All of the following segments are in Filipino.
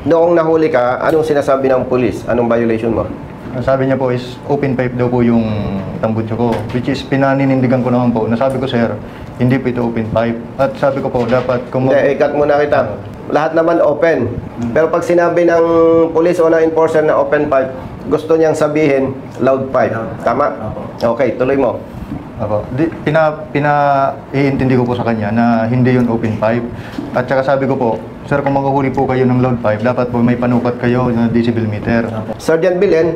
Noong nahuli ka, anong sinasabi ng pulis? Anong violation mo? Ang sabi niya po is open pipe daw po yung tambutso ko, which is pinaninindigan ko naman po. Nasabi ko, sir, hindi po ito open pipe. At sabi ko po, dapat kung... Hindi, ikat muna kita. Lahat naman open. Pero pag sinabi ng pulis o ng enforcer na open pipe, gusto niyang sabihin loud pipe. Tama? Okay, tuloy mo. Ako. Iintindi ko po sa kanya na hindi yun open pipe. At saka sabi ko po, sir, kung maghuhuli po kayo ng loud pipe, dapat po may panukat kayo na decibel meter. Sergeant Bilen,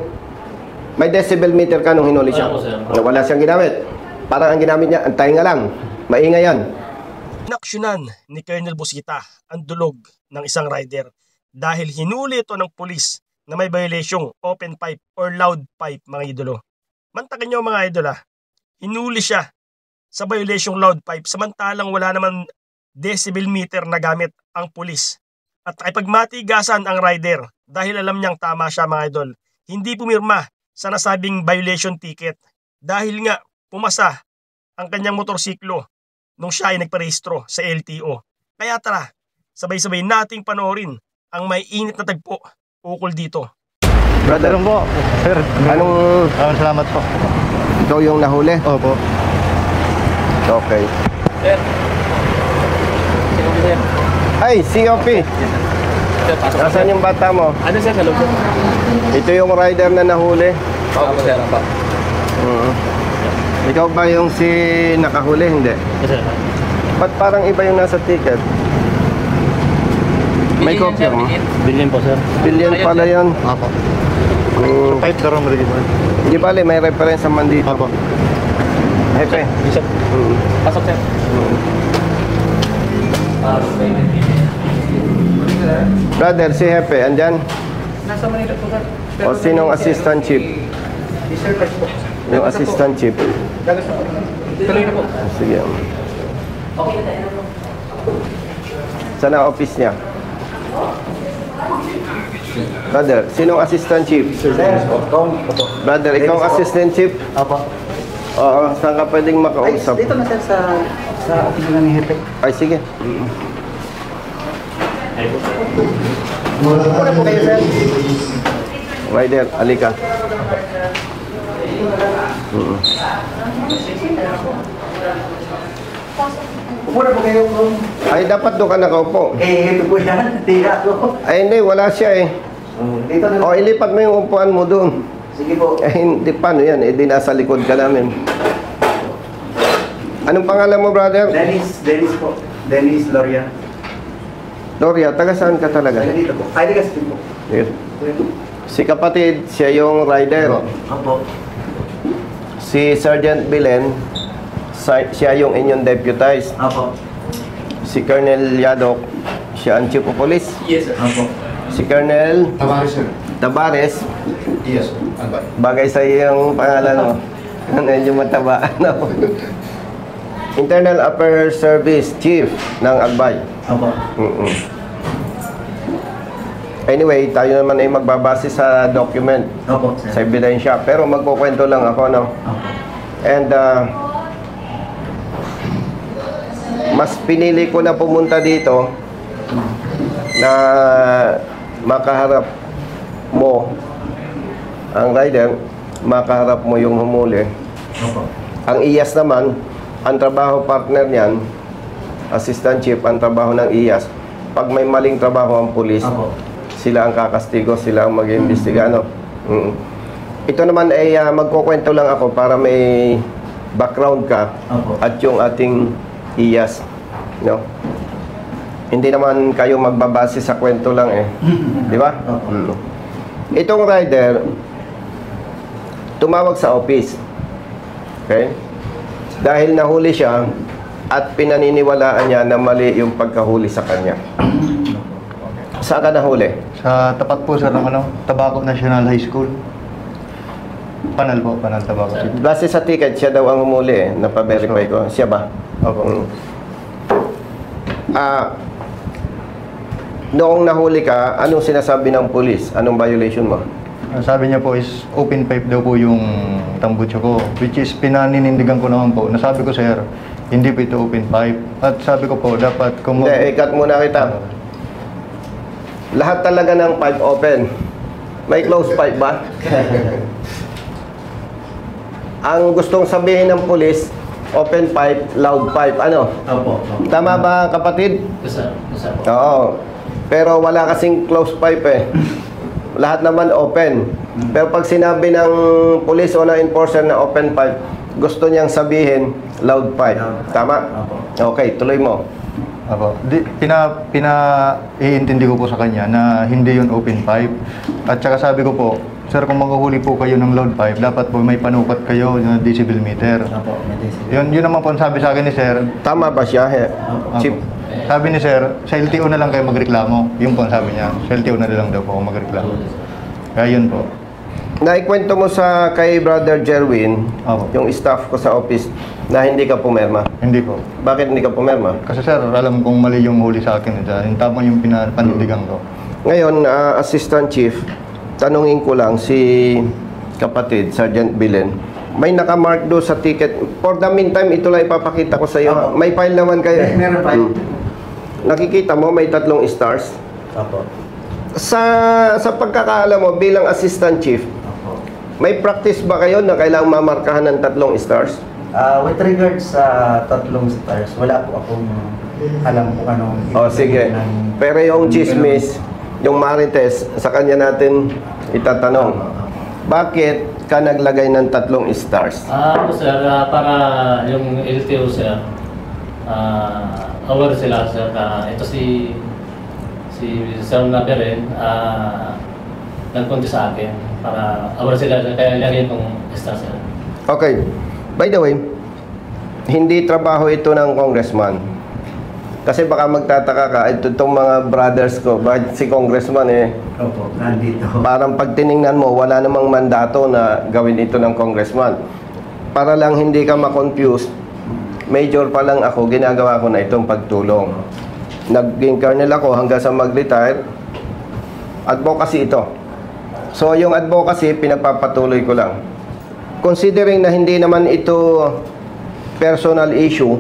may decibel meter ka nung hinuli siya. Wala siyang ginamit. Parang ang ginamit niya, antay nga lang. Maingay yan. Inaksyonan ni Colonel Busita ang dulog ng isang rider dahil hinuli ito ng pulis na may violasyong open pipe or loud pipe, mga idolo. Mantakin nyo mga idol hinuli siya sa violasyong loud pipe samantalang wala naman decibel meter na gamit ang pulis. At nakipagmatigasan ang rider dahil alam niyang tama siya mga idol. Hindi pumirma sa nasabing violation ticket dahil nga pumasa ang kanyang motorsiklo nung siya ay nagparehistro sa LTO. Kaya tara, sabay-sabay nating panoorin ang may init na tagpo ukol dito. Brother, po, sir. anong Salamat po. ikaw yung nahuli? Opo. Okay. Sir. Sir. Ay, COP. Nasaan yung bata mo? Ano sir, hello sir? Ito yung rider na nahuli. Oo sir, apa. Ikaw ba yung si nakahuli? Hindi. Yes sir. Ba't parang iba yung nasa ticket? May kopya mo? Bilhin po sir. Billion pala yun. Opo. Pipe daw mo rin. Hindi bale, may reference naman dito. Opo. Hepe. Bishop. Pasok sir. Brother, si Hepe, andyan? Nasa Manila po sir. O sinong assistant chief? Si sir Pes po. Yung assistant chief. Dagas na po. Tuloy na po. Sige. Saan ang office niya? Brother, sinong assistant chief? Brother, ikaw ang assistant chief? Opo. Oo, saan ka pwedeng makausap? Dito na sir sa opisina ni Hepe. Ay, sige. Muna po kayo sir. Rider, alika. Muna po kayo bro. Ay, dapat doon ka nakaupo. Hepe po yan. Tira ako. Ay, hindi, wala siya eh. Dito na. O, ilipat mo yung upuan mo doon. Sige po. Eh, hindi, paano yan? Eh, di nasa likod ka namin. Anong pangalan mo, brother? Dennis po. Dennis Loria. Doria, taga saan ka talaga? Dito po. Ay, digas din po. Yes. Si kapatid, siya yung rider. Opo. Si Sergeant Bilen, siya yung inyong deputized. Opo. Si Colonel Yadok, siya ang chief of police. Yes sir. Opo. Si Colonel Tabares, sir. Tabares, Yes, bagay sa iyong pangalan mo. Medyo mataba. No? Internal Affairs Service Chief ng Albay. Opo. Anyway, tayo naman ay magbabase sa document, Opo sa sir. ebidensya. Pero magkukwento lang ako, no? Opo. And mas pinili ko na pumunta dito na makaharap mo ang rider, makaharap mo yung humuli. Opo. Ang IAS naman, ang trabaho partner niyan, assistant chief, ang trabaho ng IAS. Pag may maling trabaho ang pulis, Opo. sila ang kakastigo, sila ang mag-iimbestiga. Ano? Ito naman ay magkukwento lang ako para may background ka. Opo. At yung ating IAS. No? Hindi naman kayo magbabase sa kwento lang eh. Di ba? Opo. Itong rider, tumawag sa office. Okay? Dahil nahuli siya at pinaniniwalaan niya na mali yung pagkahuli sa kanya. Saan ka nahuli? Sa tapat po, sir, ng Tabaco National High School. Panal po, Panal Tabaco City. Base sa ticket, siya daw ang humuli eh. Napaverify ko. Siya ba? Opo. Noong nahuli ka, anong sinasabi ng pulis? Anong violation mo? Ang sabi niya po is open pipe daw po yung tambutso ko, which is pinaninindigan ko naman po. Nasabi ko, sir, hindi po ito open pipe. At sabi ko po, dapat kung... Hindi, ikat muna kita. Lahat talaga ng pipe open. May closed pipe ba? Ang gustong sabihin ng pulis, open pipe, loud pipe. Ano? Opo. Tama ba, kapatid? Kusa po. Oo. Pero wala kasing closed pipe eh. Lahat naman open. Pero pag sinabi ng pulis o ng enforcer na open pipe, gusto niyang sabihin loud pipe. Tama? Okay, tuloy mo. Apo. Iintindi ko po sa kanya na hindi yun open pipe. At saka sabi ko po, sir, kung maghuhuli po kayo ng loud pipe, dapat po may panukat kayo ng decibel meter. Opo. Yun naman po ang sabi sa akin ni sir. Tama ba siya? Apo. Chief? Sabi ni sir, sa LTO na lang kayo magreklamo. Yun po ang sabi niya. Sa LTO na lang daw po ako magreklamo. Kaya yun po. Naikwento mo sa kay Brother Jerwin, Opo. yung staff ko sa office, na hindi ka pumerma. Hindi po. Bakit hindi ka pumerma? Kasi sir, alam kong mali yung huli sa akin. Yung tama yung pinanindigan ko. Ngayon, Assistant Chief, tanungin ko lang si kapatid, Sergeant Bilen, may nakamark do sa ticket. For the meantime, ito lang ipapakita ko sa iyo. Opo. May file naman kayo. Meron file. Nakikita mo, may 3 stars. Opo. Sa pagkakaalam mo bilang Assistant Chief, Opo. may practice ba kayo na kailangang mamarkahan ng 3 stars? With regards sa 3 stars, wala po akong alam kung anong... O sige. Pero yung chismis, yung marites, sa kanya natin itatanong. Bakit ka naglagay ng 3 stars? Ako sir, para yung LTO sir, aware sila sir na ito si Sir Naberin, nagpunti sa akin para aware sila kaya lagyan kong star sir. Okay. By the way, hindi trabaho ito ng congressman. Kasi baka magtataka ka, itong mga brothers ko, bakit si congressman Opo, nandito. parang pag tiningnan mo, wala namang mandato na gawin ito ng congressman. Para lang hindi ka ma-confuse, major pa lang ako, ginagawa ko na itong pagtulong. Naging colonel ako hanggang sa mag-retire. Advocacy ito. So yung advocacy, pinagpapatuloy ko lang. Considering na hindi naman ito personal issue,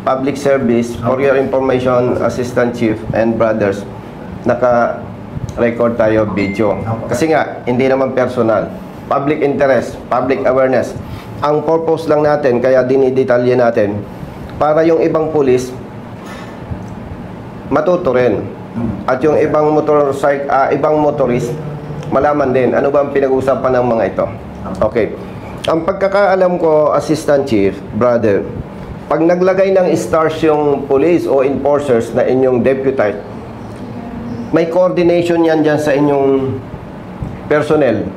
public service, for your information, Assistant Chief and brothers, naka-record tayo video. Kasi nga, hindi naman personal. Public interest, public awareness. Ang purpose lang natin, kaya dinidetalye natin, para yung ibang pulis, matuto rin. At yung ibang ibang motorist, malaman din, ano ba ang pinag-uusapan ng mga ito. Okay. Ang pagkakaalam ko, Assistant Chief, brother, pag naglagay ng stars yung police o enforcers na inyong deputized, may coordination yan dyan sa inyong personnel.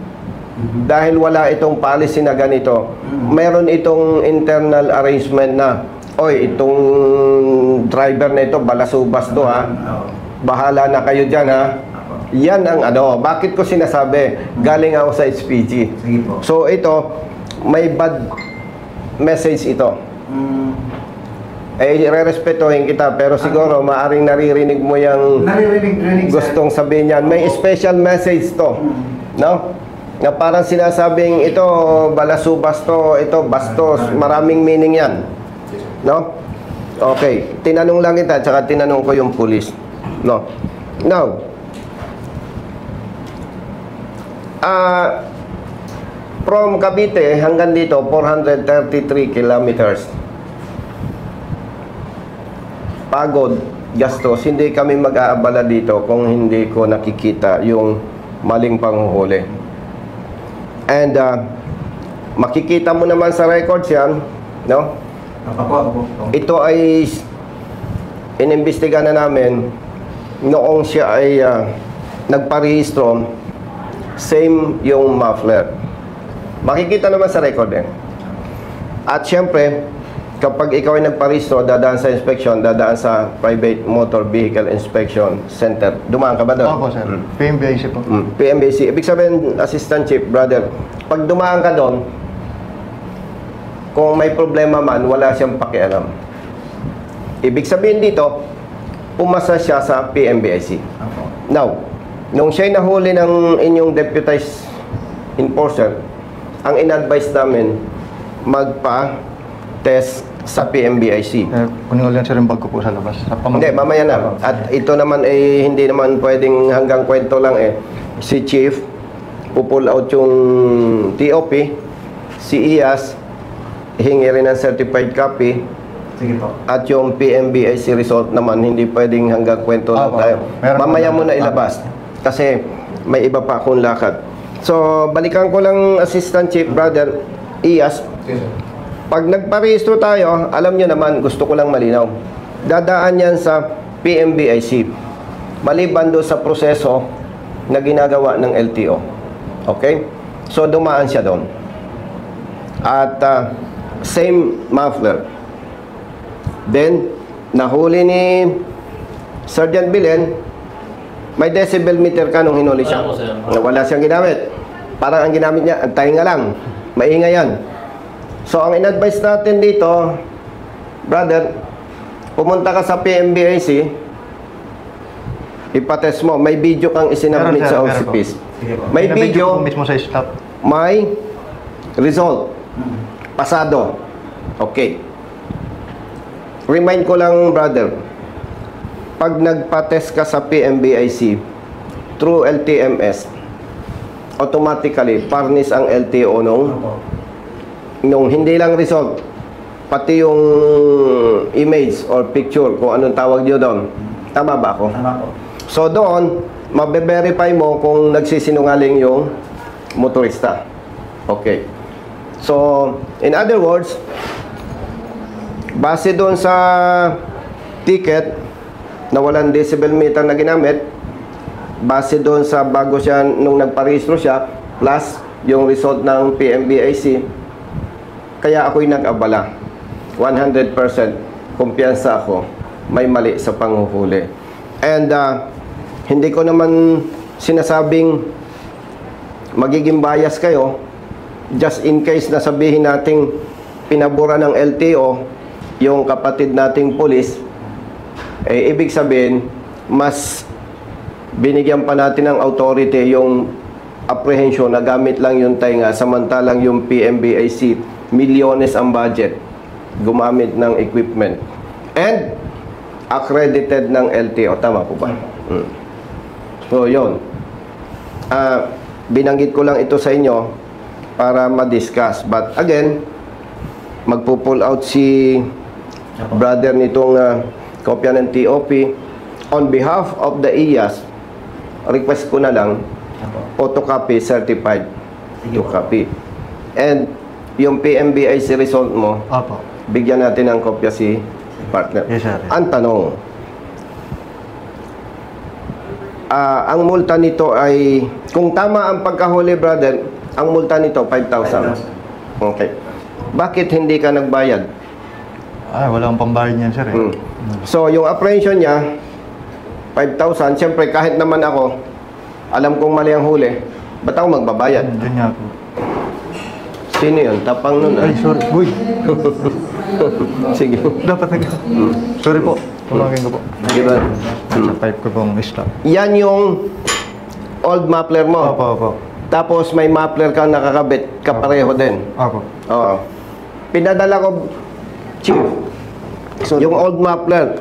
Dahil wala itong policy na ganito, meron itong internal arrangement na, oy, itong driver na ito, balasubas to ha, bahala na kayo dyan ha. Yan ang ano, bakit ko sinasabi, galing ako sa SPG. Sige po. So ito, may bad message ito. Re-respetuhin kita, pero siguro maaring naririnig mo yung Naririnig, gustong sabihin yan. May special message to, no? Na parang sinasabing ito, balasubas to, ito, bastos, maraming meaning yan. No? Okay, tinanong lang kita, tsaka tinanong ko yung police. No? Now, from Cavite hanggang dito, 433 kilometers. Pagod, gastos, hindi kami mag-aabala dito kung hindi ko nakikita yung maling panghuhuli. And makikita mo naman sa records yan, no? Ito ay inimbestiga na namin noong siya ay nagparehistro, same yung muffler. Makikita naman sa record eh. At syempre, kapag ikaw ay nagparehistro, dadaan sa inspection, dadaan sa Private Motor Vehicle Inspection Center. Dumaan ka ba doon? Opo, sir. PMBIC po. PMBC. Ibig sabihin, Assistant Chief, brother, pag dumaan ka doon, kung may problema man, wala siyang pakialam. Ibig sabihin dito, pumasa siya sa PMBIC. Now, nung siya'y nahuli ng inyong deputized enforcer, ang in-advise namin, magpa-test sa PMBIC. Kunin ko lang sir yung bag ko po sa labas. Sa Hindi, mamaya na. At ito naman ay hindi naman pwedeng hanggang kwento lang eh. Si Chief, pupull out yung TOP, si IAS, hingi rin ng certified copy, Sige po. at yung PMBIC result naman, hindi pwedeng hanggang kwento lang Opo. tayo. Meron Mamaya po. mo na ilabas. Kasi may iba pa akong lakad. So, balikan ko lang Assistant Chief, Brother IAS. Pag nagparehistro tayo, alam nyo naman, gusto ko lang malinaw. Dadaan yan sa PMBIC. Maliban doon sa proseso na ginagawa ng LTO. Okay? So, dumaan siya doon. At same muffler. Then, nahuli ni Sergeant Bilen, may decibel meter ka nung hinuli siya. Wala po, sir. Wala siyang ginamit. Parang ang ginamit niya, ang tainga lang. Maingay yan. So, ang in-advise natin dito, brother, pumunta ka sa PMBIC, ipatest mo. May video kang isinabmit Meron, sir. sa Meron OCPs. Sige po. May video, ko mismo sa staff. may result. Pasado. Okay. Remind ko lang, brother, pag nagpa-test ka sa PMBIC through LTMS, automatically, parnis ang LTO nung hindi lang result, pati yung image or picture, kung anong tawag nyo doon. Tama ba ako? Tama po. So doon, mabe-verify mo kung nagsisinungaling yung motorista. Okay. So, in other words, base doon sa ticket na walang decibel meter na ginamit, base doon sa bago siya nung nagparehistro siya, plus yung result ng PMBIC, kaya ako'y nag-abala. 100% kumpiyansa ako, may mali sa panghuhuli. And hindi ko naman sinasabing magiging bias kayo, just in case na sabihin nating pinabura ng LTO yung kapatid nating pulis, eh, ibig sabihin mas binigyan pa natin ng authority yung apprehension na gamit lang yung tainga, samantalang yung PMBIC milyones ang budget gumamit ng equipment and accredited ng LTO. Tama po ba? So yun, binanggit ko lang ito sa inyo para ma-discuss. But again, magpo-pull out si brother nitong kopya ng TOP. On behalf of the IAS, request ko na lang photocopy certified to copy. And yung PMBIC result mo, Opo. bigyan natin ng kopya si partner. Yes, sir. Ang tanong, ang multa nito ay, kung tama ang pagkahuli, brother, ang multa nito 5,000. Okay. Bakit hindi ka nagbayad? Wala akong pambayad niyan, sir. So, yung apprehension niya, 5,000. Siyempre, kahit naman ako, alam kong mali ang huli, ba't ako magbabayad? Diyan nga po. Sino yun? Tapang nun. Ay, sorry. Uy, Sige. dapat nag... Sorry po. Tumagin ko po. Diba? Sa pipe ko pong stop. Yan yung old muffler mo. Opo, opo. Tapos may muffler kang nakakabit, kapareho din. Opo. Oo. Pinadala ko, Chief, yung old muffler,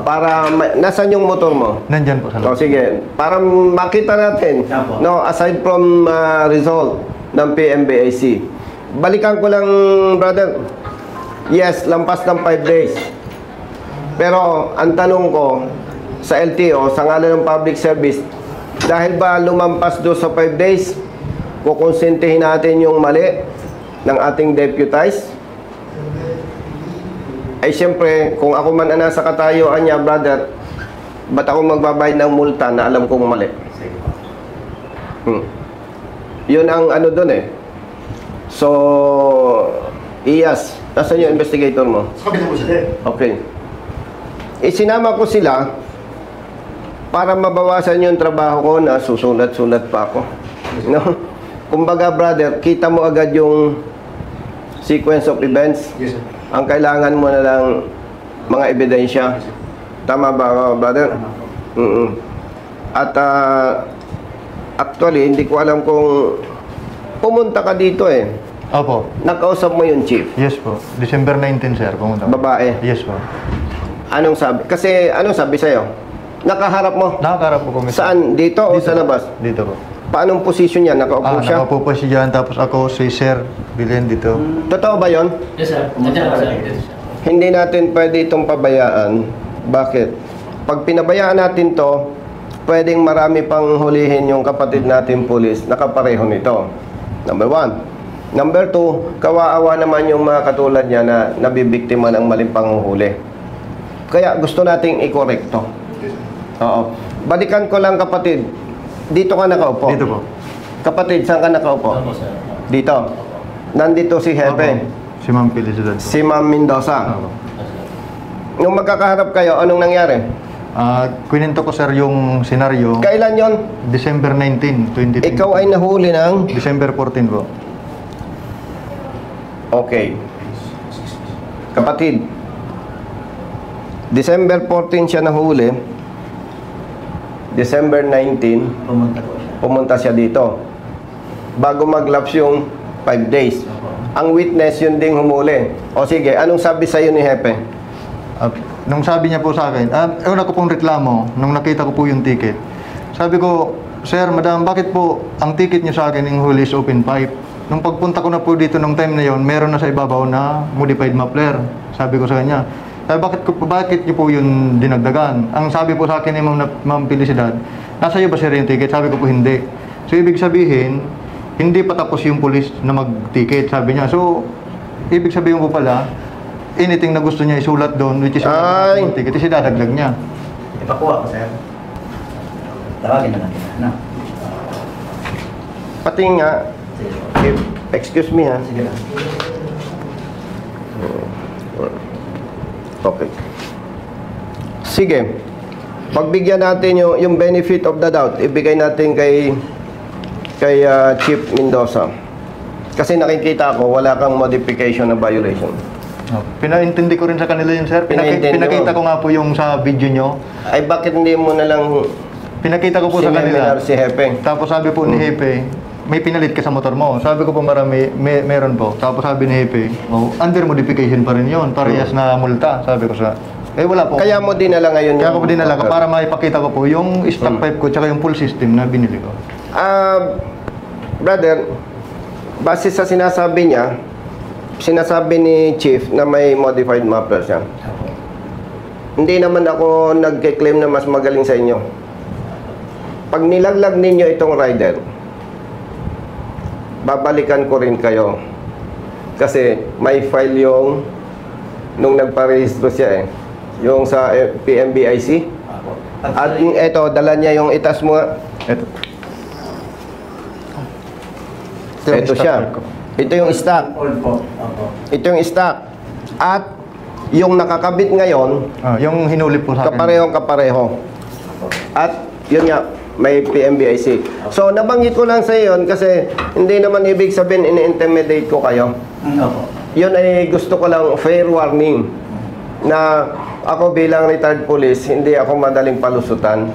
para, nasan yung motor mo? Nandyan po sa O sige, para makita natin, Apo. no, aside from result ng PMBIC. Balikan ko lang, brother. Yes, lampas ng 5 days. Pero ang tanong ko sa LTO, sa ngalan ng public service, dahil ba lumampas do sa 5 days, kukonsintihin natin yung mali ng ating deputized? Ay siyempre, kung ako man nasa katayuan niya, brother, ba't ako magbabayad ng multa na alam kong mali? Yun ang ano doon eh. So, IAS, nasaan yung investigator mo? Okay. Isinama ko sila para mabawasan yung trabaho ko na susulat-sulat pa ako. No? Kumbaga, brother, kita mo agad yung sequence of events. Yes, sir. Ang kailangan mo na lang mga ebidensya. Tama ba, brother? At actually, hindi ko alam kung pumunta ka dito eh. Opo. Nakausap mo yung chief? Yes po. December 19, sir. Pumunta ako. Babae? Yes po. Anong sabi? Kasi anong sabi sa'yo? Nakaharap mo? Nakakarap po kami. Saan? Dito o sa labas? Dito po. Paanong posisyon niya? Nakaupo siya? Nakaupo po siya dyan. Tapos ako, si Sir Bilen dito. Totoo ba yon? Yes, sir. Nandiyan ako, sir. Dito siya. Hindi natin pwede itong pabayaan. Bakit? Pag pinabayaan natin to, pwedeng marami pang hulihin yung kapatid natin pulis na kapareho nito. Number 1. Number 2, kawaawa naman yung mga katulad niya na nabibiktima ng maling panguhuli. Kaya gusto nating ikorekto. Oo. Balikan ko lang kapatid. Dito ka nakaupo? Dito po. Kapatid, saan ka nakaupo? Opo, sir. Dito. Nandito si Hepe. Opo. Si Ma'am Felicidad. Si Ma'am Mendoza. Opo. Nung magkakaharap kayo, anong nangyari? Kwento ko, sir, yung senaryo. Kailan yon? December 19, 2020. Ikaw ay nahuli ng... December 14 po. Okay. Kapatid, December 14 siya nahuli. December 19, Pumunta po siya. pumunta siya dito. Bago mag-lapse yung 5 days. Ang witness yun ding humuli. O sige, anong sabi sa'yo ni Hepe? Nung sabi niya po sa akin, una ko pong reklamo, nung nakita ko po yung ticket. Sabi ko, Sir, Madam, bakit po ang ticket niyo sa akin yung huli is open pipe? Nung pagpunta ko na po dito nung time na yon, meron na sa ibabaw na modified muffler. Sabi ko sa kanya, bakit niyo po yung dinagdagan? Ang sabi po sa akin ni Ma'am Felicidad, nasa iyo ba sir yung ticket? Sabi ko po hindi. So ibig sabihin, hindi pa tapos yung pulis na mag-ticket, sabi niya. So, ibig sabihin po pala, anything na gusto niya isulat doon, which is yung ticket, is idadagdag niya. Ipakuha ko, sir. Tawagin na natin. No? Pati nga, Sige po. excuse me ha. Sige lang. Okay. Sige. Pagbigyan natin yung benefit of the doubt, ibigay natin kay Chief Mendoza. Kasi nakikita ko, wala kang modification na violation. Pinaintindi ko rin sa kanila yun, sir. Pinaintindi Pinakita mo? ko nga po yung sa video nyo. Ay, bakit hindi mo na lang Pinakita ko po sa kanila. si Hepe? Tapos sabi po ni Hepe, may pinalit ka sa motor mo. Sabi ko po marami, meron po. Tapos sabi ni Hepe, under modification pa rin yun. Parehas na multa. Sabi ko sa, wala po. Kaya mo dinala ngayon Kaya ko po dinala ko para maipakita ko po yung stock pipe ko tsaka yung full system na binili ko. Brother, base sa sinasabi niya, sinasabi ni Chief na may modified muffler siya. Hindi naman ako nagke-claim na mas magaling sa inyo. Pag nilaglag ninyo itong rider, babalikan ko rin kayo. Kasi may file yung nung nagparehistro siya yung sa PMBIC. At ito, dala niya yung itas mo nga. Ito siya. Ito yung stock. All po. Opo. Ito yung stock. At yung nakakabit ngayon, Yung hinuli po sa akin. kaparehong kapareho. At yun nga, may PMBIC. So, nabanggit ko lang sa iyon kasi hindi naman ibig sabihin ini-intimidate ko kayo. Opo. Yun ay gusto ko lang fair warning na ako bilang retired police, hindi ako madaling palusutan.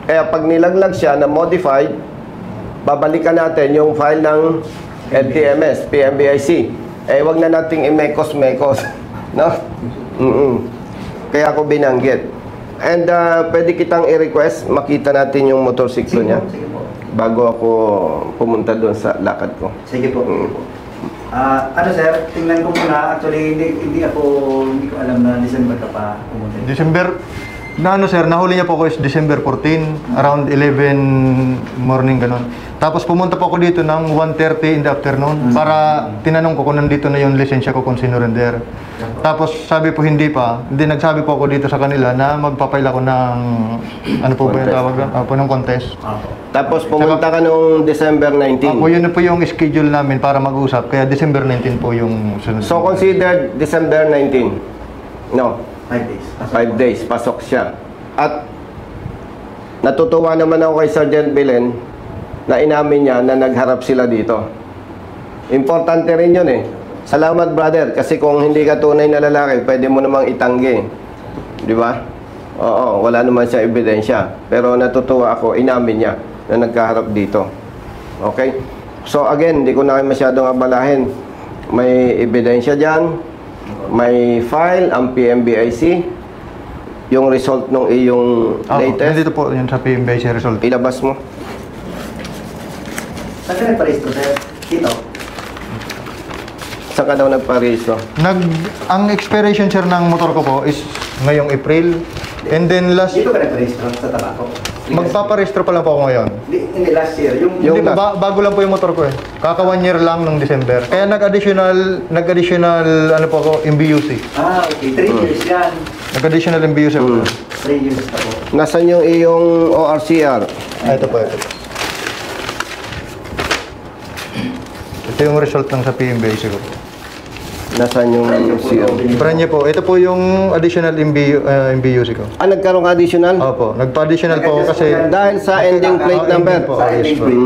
Kaya pag nilaglag siya na modified, babalikan natin yung file ng LTMS, PMBIC. Wag na nating i-mekos-mekos. No? Kaya ako binanggit. And pwede kitang i-request, makita natin yung motorsiklo niya Sige po. bago ako pumunta doon sa lakad ko. Sige po. Sige po. Ano sir, tingnan ko muna. Actually, hindi ko alam na December ka pa pumunta. December, nahuli niya po ako is December 14, around 11 morning, ganun. Tapos pumunta po ako dito ng 1:30 in the afternoon para tinanong ko kung nandito na yung lisensya ko kung sinurrender. Tapos sabi po hindi pa, hindi nagsabi po ako dito sa kanila na magpapail ako ng, ano po ba yung Contest. tawag doon? Po ng contest. Opo. Tapos pumunta ka nung December 19. Yun na po yung schedule namin para mag-usap, kaya December 19 po yung sunod. So considered December 19. No, 5 days. 5 days, pasok siya. At natutuwa naman ako kay Sergeant Belen na inamin niya na nagharap sila dito. Importante rin yun Salamat brother, kasi kung hindi ka tunay na lalaki, pwede mo namang itanggi. Di ba? Oo, wala naman siya ebidensya. Pero natutuwa ako, inamin niya na nagkaharap dito. Okay? So again, hindi ko na kayo masyadong abalahin. May ebidensya dyan, may file, ang PMBIC, yung result ng iyong latest, Nandito po yun sa PMBIC result. ilabas mo. Saan ka nagparehistro, sir? Dito? Saan ka daw nagparehistro? Ang expiration, sir, ng motor ko po is ngayong April. And then last, Dito ka nagparehistro sa tabako? magpaparehistro pa lang po ako ngayon. Hindi, last year. Yung Yung Hindi, last. bago lang po yung motor ko eh. Kaka 1 year lang nung December. Kaya nag-additional ano po ako, MBUC. okay. 3 years yan. Nag-additional MBUC po. 3 years na po. Nasaan yung iyong ORCR? Ito po, ito. Ito yung result ng sa PMBIC ko. Nasaan yung CO? Brand po. Ito po yung additional MBUC ko. Nagkaroon ka additional? Opo, nagpa-additional po ako kasi Dahil sa ending plate number. ending po. Sa ending plate.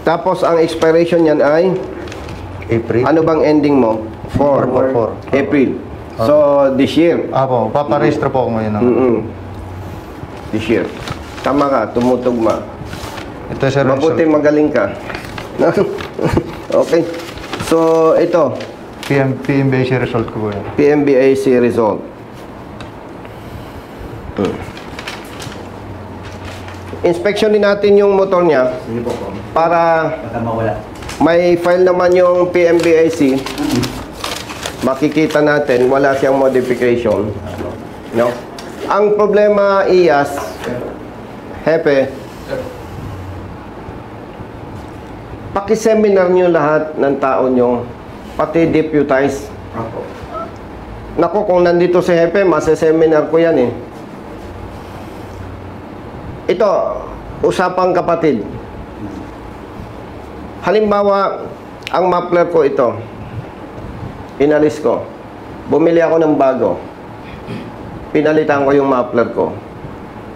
Tapos ang expiration niyan ay, April. ano bang ending mo? 4. 4. April. So, this year. Opo, paparehistro po ako ngayon. This year. Tama ka, tumutugma. Ito sir, Mabuti result. magaling ka. Okay. So, ito. PMBIC result ko po yan. PMBIC result. Inspection din natin yung motor niya Sige po po. para Baka mawala. may file naman yung PMBIC. Makikita natin wala siyang modification. No? Ang problema, IAS, Hepe, pakiseminar nyo lahat ng tao nyo, pati deputize. Opo. Naku, kung nandito si Hepe, maseseminar ko yan eh. Ito, usapang kapatid. Halimbawa, ang muffler ko ito, inalis ko. Bumili ako ng bago. Pinalitan ko yung muffler ko.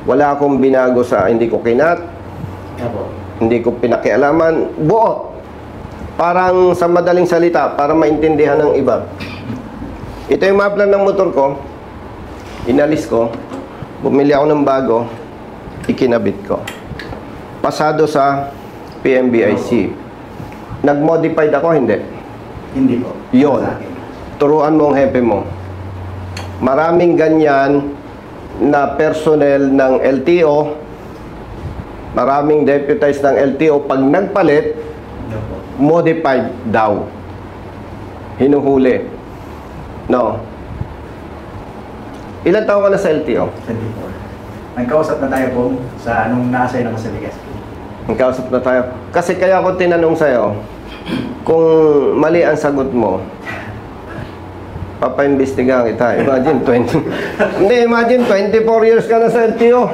Wala akong binago sa, hindi ko kinat, Opo. hindi ko pinakialaman. Buo. Parang sa madaling salita, para maintindihan ng iba. Ito yung muffler ng motor ko. Inalis ko. Bumili ako ng bago. Ikinabit ko. Pasado sa PMBIC. Nag-modified ako, hindi. Hindi po. Yun. Sa akin. Turuan mo ang hepe mo. Maraming ganyan na personnel ng LTO, maraming deputized ng LTO, pag nagpalit, Opo. modified daw. Hinuhuli. No. Ilan taon ka na sa LTO? 24. Nagkausap na tayo po sa anong na-assign ako sa Legazpi. Ang kausap na tayo. Kasi kaya ako tinanong sa'yo, kung mali ang sagot mo, papaimbestigahan kita. Imagine, 20... Hindi, imagine, 24 years ka na sa LTO.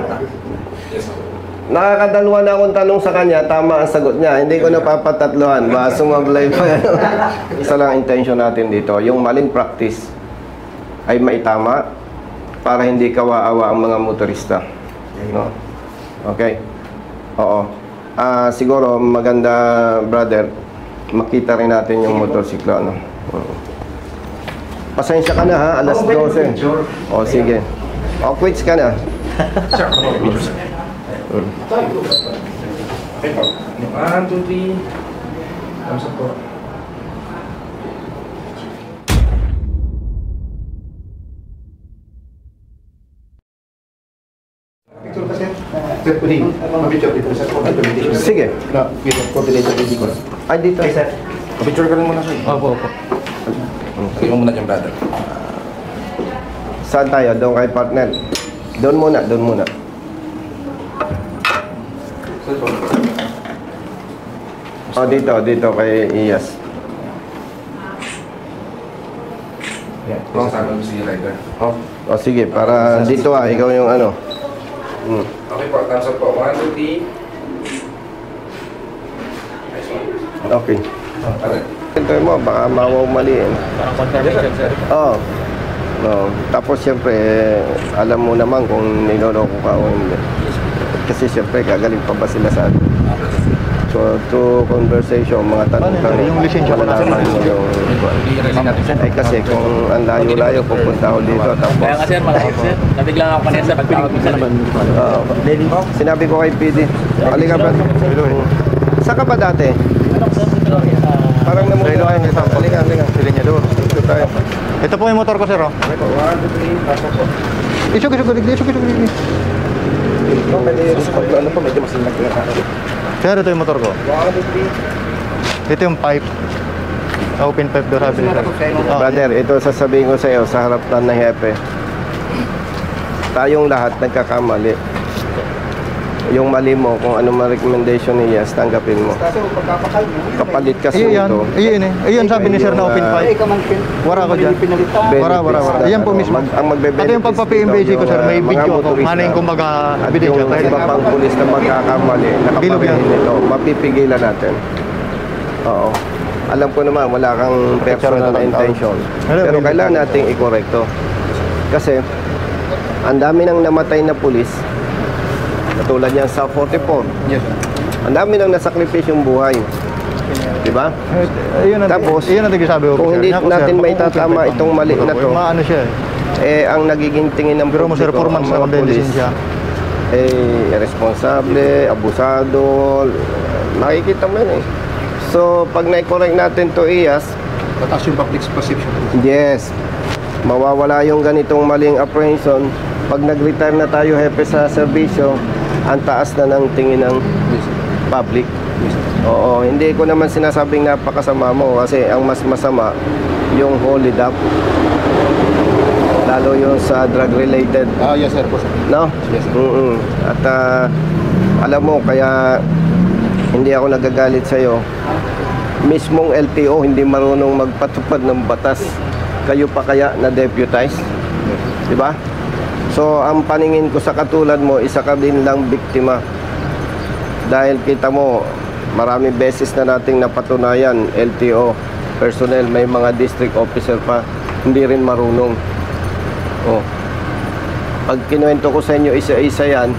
Nakakadalwa na akong tanong sa kanya, tama ang sagot niya. Hindi ko napapatatlohan. Baka sumablay pa yan. Isa lang ang intention natin dito. Yung maling practice ay maitama para hindi kawaawa ang mga motorista. No? Okay? Oo. Siguro maganda, brother, makita rin natin yung motorsiklo. Ano? Pasensya ka na ha, alas 12. O sige. O, quits ka na. Okay po. 1, 2, 3. Thumbs up po. Picture ka, sir. Sir, pwede. Mapicture dito, sir. Sige. Na, coordinator hindi ko. Ay, dito. Okay, sir. Mapicture ka rin muna, sir. Opo, opo. Lagyan mo muna dyan, brother. Saan tayo? Doon kay partner. Doon muna, doon muna. O, dito kay Iyas. Yan. Kasama mo si rider. O, sige, para dito ikaw yung ano. Okay po, thumbs up po. 1, 2, 3. Nice one. Okay. Okay. Ito mo, baka mawawmaliin. Parang confirmation, sir. Oo. No. Tapos siyempre, alam mo naman kung niloloko ka o hindi. Kasi siyempre, gagaling pa ba sila sa atin? So, to conversation, mga tanong-tanong, Yung lisensya ko na, malalaman mo yung... Ay kasi kung ang layo-layo, pupunta ako dito. Tapos, Kaya nga sir, malaki sir. Nabiglang ako kanina sir, pagtawag ko sir. sinabi ko kay PD, halika ba? Saan ka ba dati? Ano ko sir? Dito lang. Parang Sa namumula. Iloilo, may sample. Halika. Silinyador. Dito tayo. Ito po yung motor ko, sir, oh. Isok. Ano pa, medyo masinag na tayo. Sir, ito yung motor ko. Ito yung pipe. Open pipe daw sabi nila. Brother, ito sasabihin ko sa iyo sa harap ng hepe. Tayong lahat nagkakamali. Yung mali mo, kung ano man recommendation ni Yes, tanggapin mo. Kapalit kasi Iyan, ito. iyan sabi ni sir na open pipe. Wara ko dyan. Wara. Iyan po mismo. Ang magbe-benefits Ito yung pagpa-PMBC ko, sir. May video ako. Maning kumbaga at ebidensya. yung iba pang pulis na magkakamali, Bilog yan. nakaparehin ito, mapipigilan natin. Oo. Alam ko naman, wala kang personal na intention. Pero kailangan nating ikorekto. Kasi, ang dami nang namatay na pulis, katulad niyan sa 44. Yes. Ang dami nang nasakripisyong buhay. Diba? Tapos, iyan ang nagsasabi ko. kung hindi natin may tatama itong mali na to, Maano siya eh. ang nagiging tingin ng Pero mo sir, publiko, 4 months ang na mga kung pulis, lisensya. irresponsible, abusado, makikita mo yun eh. So, pag na-correct natin to IAS, Mataas yung public perception. yes, mawawala yung ganitong maling apprehension. Pag nag-retire na tayo, hepe, sa serbisyo, ang taas na ng tingin ng public. Oo, hindi ko naman sinasabing napakasama mo kasi ang mas masama yung hold up. Lalo yung sa drug-related. Yes sir po sir. No? Yes, sir. At alam mo, kaya hindi ako nagagalit sa'yo. Mismong LTO hindi marunong magpatupad ng batas. Kayo pa kaya na deputize? Di ba? So, ang paningin ko sa katulad mo, isa ka din lang biktima. Dahil kita mo, marami beses na nating napatunayan, LTO, personnel, may mga district officer pa, hindi rin marunong. Oh. Pag kinuwento ko sa inyo isa-isa yan,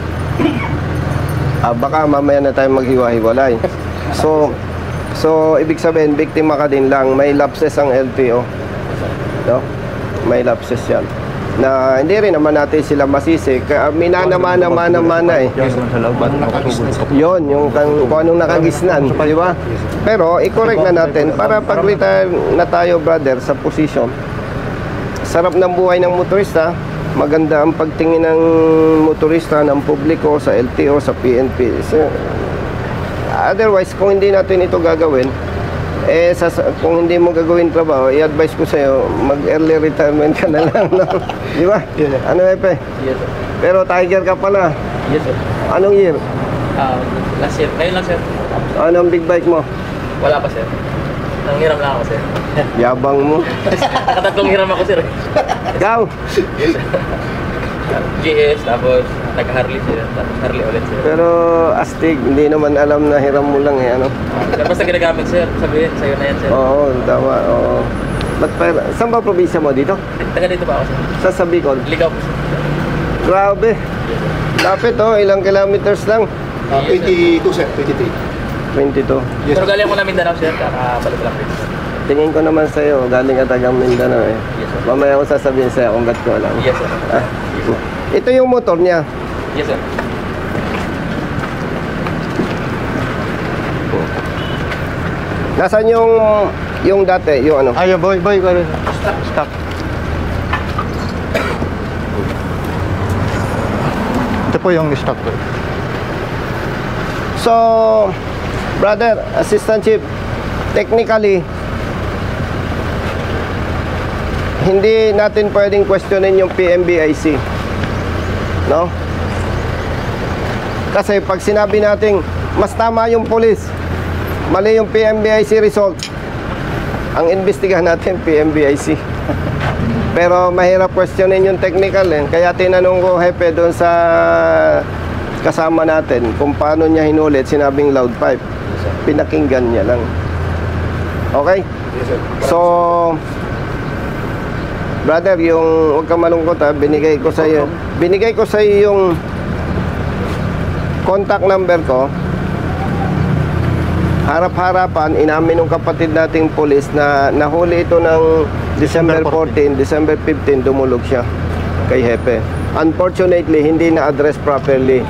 baka mamaya na tayo maghiwa-hiwalay. So, ibig sabihin, biktima ka din lang. May lapses ang LTO. No? May lapses yan. Na hindi rin naman natin sila masisi. Minana-mana eh. Yun, yung kung anong nakagisnan. Di ba? Pero, i-correct na natin para pag-retire na tayo, brother, sa position. Sarap ng buhay ng motorista. Maganda ang pagtingin ng motorista, ng publiko, sa LTO, sa PNP. So, otherwise, kung hindi natin ito gagawin, kung hindi mo gagawin trabaho, i-advise ko sa'yo, mag-early retirement ka na lang. No? Di ba? Yes, sir. Ano, Epe? Yes sir. Pero tiger ka pala. Yes sir. Anong year? Last year. Ngayon lang sir. Anong big bike mo? Wala pa sir. Nanghiram lang ako sir. Yabang mo. Nakatatlong hiram ako sir. Ikaw? Yes sir. GS, tapos nag-Harley sir, tapos Harley ulit sir. Pero astig, hindi naman alam na hiram mo lang eh. Ano? Sir, basta ginagamit sir, sabihin, sa'yo na yan sir. Oo, tama. Oo. Saan ba probinsya mo dito? Taga dito ba ako sir? Sa Bicol? Ligaw po sir. Grabe. Lapit oh, ilang kilometers lang? 22 sir, 23. 22. Yes. Pero galing ako na Mindanao sir, kakabalik lang rin. Tingin ko naman sa'yo, galing ka tagang Mindanao eh. Yes sir. Mamaya ko sasabihin sa'yo kung ba't ko alam. Yes sir. Ah, ito yung motor niya. Yes sir. Nasaan yung dati, yung ano? Ayun, boy. Stop. Ito po yung stock ko. So, brother, Assistant Chief, technically, hindi natin pwedeng questionin yung PMBIC. No? Kasi pag sinabi natin, mas tama yung police, mali yung PMBIC result, ang investigahan natin PMBIC. Pero mahirap questionin yung technical eh. Kaya tinanong ko, Hepe, doon sa kasama natin kung paano niya hinulit, sinabing loud pipe. Pinakinggan niya lang. Okay? So, brother, yung huwag kang malungkot ha, binigay ko sa iyo yung contact number ko. Harap-harapan, inamin ng kapatid nating pulis na nahuli ito ng December 14, December 15, dumulog siya kay Hepe. Unfortunately, hindi na-address properly.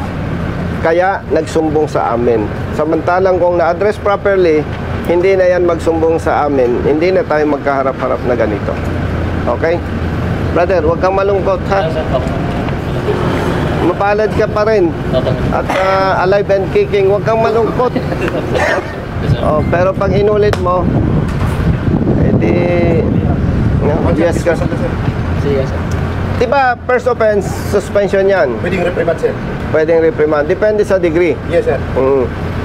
Kaya nagsumbong sa amin. Samantalang kung na-address properly, hindi na yan magsumbong sa amin. Hindi na tayo magkaharap-harap na ganito. Okay? Brother, huwag kang malungkot, ha? Sir, opo. Mapalad ka pa rin. Opo. At alive and kicking, huwag kang malungkot. Yes, sir. Oh, pero pag inulit mo, edi yes ka. Sige, sir. Diba, first offense, suspension yan. Pwedeng reprimand, sir. Pwedeng reprimand. Depende sa degree. Yes, sir.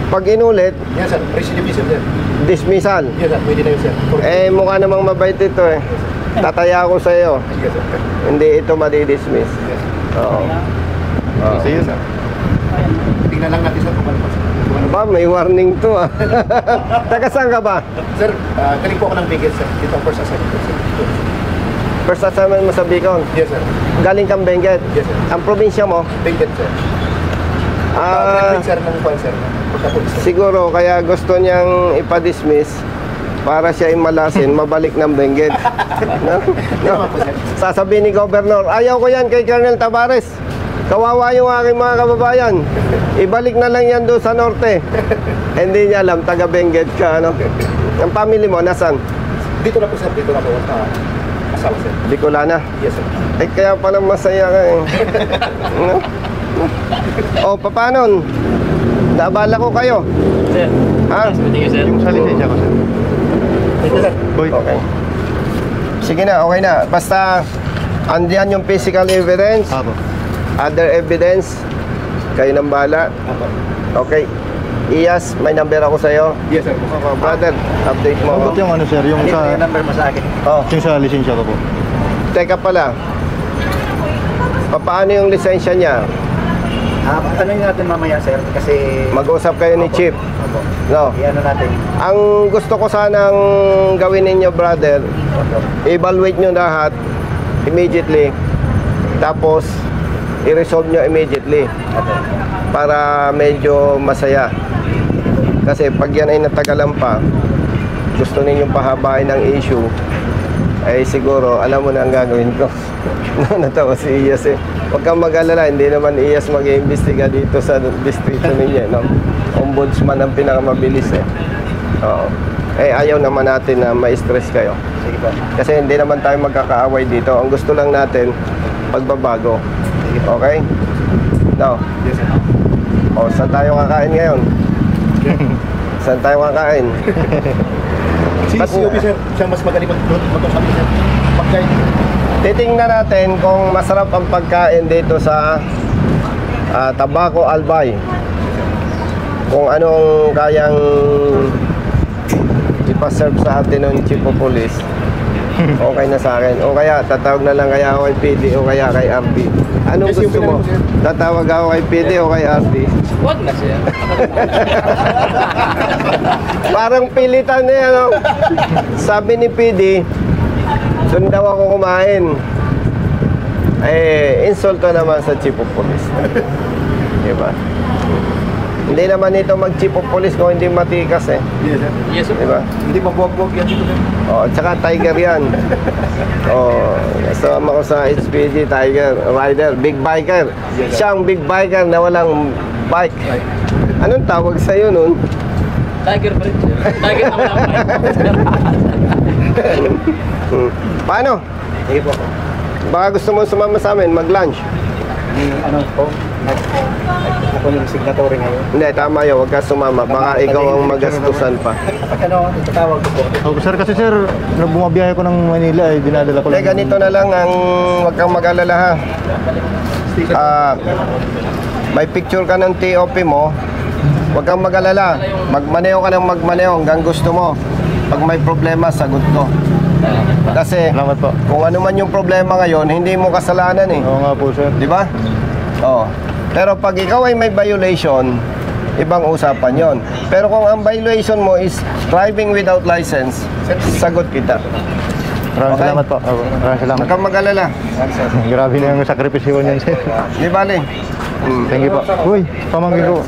Pag inulit, Yes, sir. Recidivism, sir. dismissal. Yes, sir. Pwede na yun, sir. Eh, mukha namang mabait ito eh. Tataya ako sa iyo. Yes, sir. Hindi ito madidismiss. Yes. Oo. Oo. Sige, sir. Tingnan lang natin, sir, kung ano pa, sir. Kung ano pa. Ba, may warning to ah. Taga saan ka ba? Sir, galing po ako ng Bigel, sir. Dito ang first assignment, sir. First assignment mo sa Bicol. Yes, sir. Galing kang Benguet. Yes, sir. Ang probinsya mo, Bigel, sir. Sir, ng kwan, sir. Pagka-police, sir. siguro kaya gusto niyang ipa-dismiss para siya ay malasin, mabalik ng Benguet. No? No? Sasabihin ni Governor, ayaw ko yan kay Colonel Tabares. Kawawa yung aking mga kababayan. Ibalik na lang yan doon sa norte. Hindi niya alam, taga Benguet ka. Ano? Ang family mo, nasan? Dito na po, sir. Dito na po. Asawa, sir. Bicolana. Yes, sir. Eh, kaya pala masaya ka eh. No? O, paano? Naabala ko kayo. Sir. Ha? Thank you, sir. Yung sa lisensya ko, sir. Thank you, sir. Boy. Okay. Sige na, okay na. Basta, andiyan yung physical evidence, Apo. other evidence, kayo nang bahala. Okay. Iyas, may number ako sa'yo. Yes, sir. Brother, update mo. Abot yung ano, sir, yung Ano sa... yung number mo sa akin? Oh, Yung sa lisensya ko po. teka pala. Paano yung lisensya niya? Tanongin natin mamaya, sir, kasi... Mag-usap kayo ni Chief. Opo. No. Iano natin. Ang gusto ko sanang gawin ninyo, brother, evaluate nyo lahat immediately. Tapos, i-resolve nyo immediately. Para medyo masaya. Kasi pag yan ay natagalan pa, gusto ninyong pahabain ng issue, ay siguro, alam mo na ang gagawin ko. Natawa si Iyas eh. Huwag kang mag-alala, hindi naman Iyas mag-iimbestiga dito sa distrito ninyo. No? Ombudsman ang pinakamabilis eh. Oo. Eh, ayaw naman natin na ma-stress kayo. Sige po. Kasi hindi naman tayo magkakaaway dito. Ang gusto lang natin, pagbabago. Okay? No? Yes, sir. O, saan tayo kakain ngayon? Saan tayo kakain? Si officer, siya mas magaling mag-usap, sir. Pagkain. Titingnan natin kung masarap ang pagkain dito sa Tabaco Albay. Kung anong kayang ipaserve sa atin ng Chief of Police. Okay na sa akin. O kaya, tatawag na lang kaya ako kay PD o kaya kay RP. Anong Yes, gusto yung mo? pinag- sir. Tatawag ako kay PD o kay RP? Huwag na, sir. Parang pilitan na yan, no? Sabi ni PD, doon daw ako kumain. Eh, insulto naman sa Chief of Police. Diba? Hindi naman ito mag-Chief of Police kung hindi matikas eh. Yes, sir. Yes, sir. Diba? Hindi mabuwag-buwag yan dito, sir. Oh, tsaka Tiger yan. Oh, kasama ko sa HPG Tiger Rider, big biker. Siyang big biker na walang bike. Anong tawag sa iyo nun? Tiger pa rin, sir. Tiger na wala Paano? Sige po. Baka gusto mo sumama sa amin, mag-lunch. Ano po? Ako yung signatory ngayon. Hindi, tama yun, huwag ka sumama. Baka ikaw ang magastusan pa. Ano, tatawag ko po. Oh, sir, kasi sir, nung bumabiyahe ko ng Manila, ay dinadala ko Hindi, ganito na lang ang huwag kang mag-alala ha. May picture ka ng TOP mo. Huwag kang mag-alala. Magmaneho ka ng magmaneho hanggang gusto mo. Pag may problema, sagot ko. Kasi Salamat po. kung ano man yung problema ngayon, hindi mo kasalanan eh. Oo nga po, sir. Di ba? Oo. Pero pag ikaw ay may violation, ibang usapan yon. Pero kung ang violation mo is driving without license, sagot kita. Maraming Okay. salamat po. Maraming salamat. Huwag kang mag-alala. Grabe na yung sakripisyo niyan, sir. Di bale? Thank you po. Uy, pamangkin ko.